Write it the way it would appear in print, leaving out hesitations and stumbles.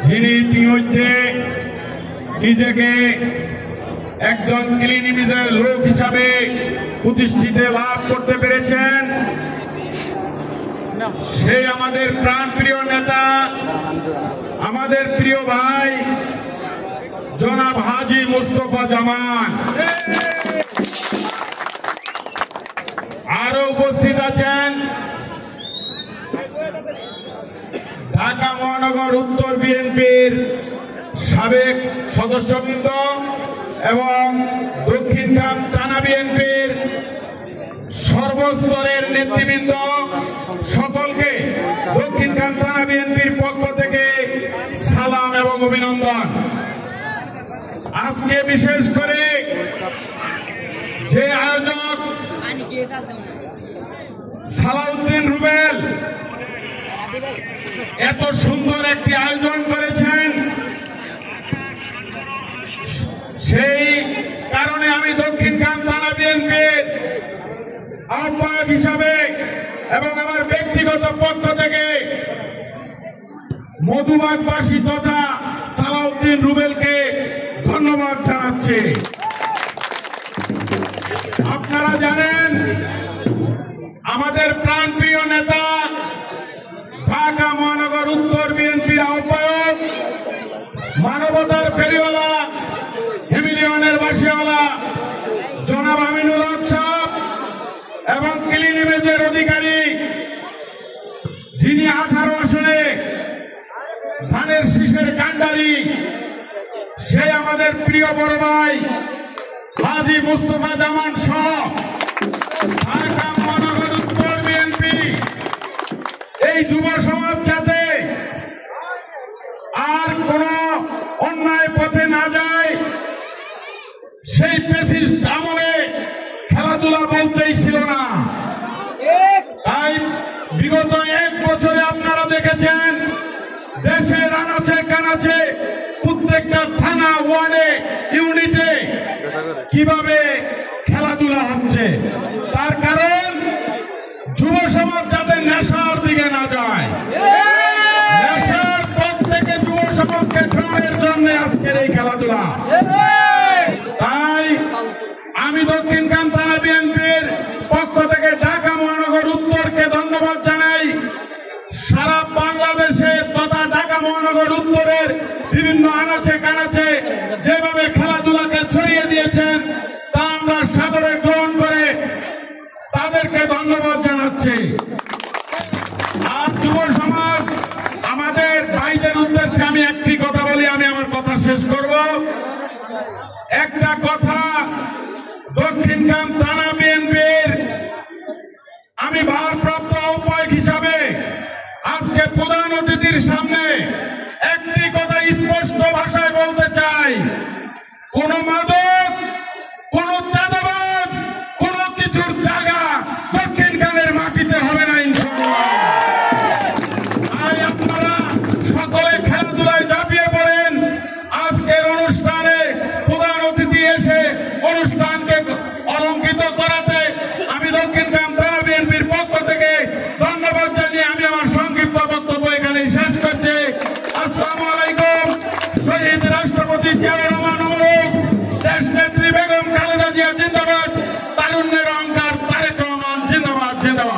যিনি ইতিমধ্যে নিজেকে একজন ক্লিন ইমেজের লোক হিসাবে প্রতিষ্ঠিত লাভ করতে পেরেছেন, সেই আমাদের প্রাণপ্রিয় নেতা, আমাদের প্রিয় ভাই জনাব হাজী মুস্তফা জামান। আরো উপস্থিত আছেন ঢাকা মহানগর উত্তর বিএনপির সাবেক সদস্যবৃন্দ এবং দক্ষিণখান থানা বিএনপির সর্বস্তরের নেতৃবৃন্দ, সকলকে দক্ষিণখান থানা বিএনপির পক্ষ থেকে সালাম এবং অভিনন্দন। আজকে বিশেষ করে যে আয়োজক সালাউদ্দিন রুবেল এত সুন্দর একটি আয়োজন করেছেন, সেই কারণে আমি দক্ষিণখান থানা বিএনপির আহ্বায়ক হিসাবে এবং আমার ব্যক্তিগত পক্ষ থেকে মধুবাগবাসী তথা সালাউদ্দিন রুবেলকে ধন্যবাদ জানাচ্ছি। আপনারা জানেন আমাদের প্রাণপ্রিয় নেতা ঢাকা মহানগর উত্তর বিএনপির আহ্বায়ক, মানবতার ফেরিওয়ালা, হিমিলিয়নের বাসিওয়ালা জনাব আমিনুল হক সাহেব এবং ক্লিন ইমেজের অধিকারী, যিনি 18 আসনে ধানের শীষের কান্ডারি, সেই আমাদের প্রিয় বড় ভাই হাজী মুস্তফা জামান সহ ঢাকা মহানগর উত্তর বিএনপি এই যুব সমাজ যাতে আর কোন অন্যায় পথে না যায়, সেই ফ্যাসিস্ট আমলে খেলাধুলা বলতেই ছিল না। তাই বিগত 1 বছরে আপনারা দেখেছেন দেশের আনাচে কানাচে প্রত্যেকটা থানা, ওয়ার্ডে, ইউনিটে কিভাবে খেলাধুলা হচ্ছে। তার কারণ যুব সমাজ যাতে নেশার দিকে না যায়, নেশার পথ থেকে যুব সমাজকে ফেরানোর জন্য আজকের এই খেলাধুলা। তাই আমি দক্ষিণখান থানা বিএনপির পক্ষ থেকে ঢাকা মহানগর উত্তরকে ধন্যবাদ জানাই। সারা বাংলাদেশে তথা ঢাকা মহানগর উত্তরের বিভিন্ন আনাচে কানাচে যেভাবে খেলাধুলাকে ছড়িয়ে দিয়েছেন তা আমরা সাদরে গ্রহণ করে তাদেরকে ধন্যবাদ জানাচ্ছি। আর যুব সমাজ আমাদের ভাইদের উদ্দেশ্যে আমি একটি কথা বলি, আমি আমার কথা শেষ করব। একটা কথা, দক্ষিণখান থানা বিএনপির আমি ভারপ্রাপ্ত আহ্বায়ক হিসাবে আজকে প্রধান অতিথির সামনে একটি কথা স্পষ্ট ভাষায় বলতে চাই, কোন মাদক, কোন চাঁদাবাজ, কোন কিছুর জায়গা দক্ষিণখানের মাটিতে হবে না ইনশাআল্লাহ। তাই আপনারা সকলে খেলাধুলায় ঝাঁপিয়ে পড়েন। আজকের অনুষ্ঠানে প্রধান অতিথি এসে অনুষ্ঠানকে অলঙ্কিত করাতে আমি দক্ষিণখান থানা বিএনপির পক্ষ থেকে ধন্যবাদ জানিয়ে আমি আমার সংক্ষিপ্ত বক্তব্য এখানে শেষ করছি। আসসালামু আলাইকুম। শহীদ রাষ্ট্রপতি জিয়াউর রহমান অমর, দেশ নেত্রী বেগম খালেদা জিয়া জিন্দাবাদ, তারুণ্যের অহংকার তারেক রহমান জিন্দাবাদ জিন্দাবাদ।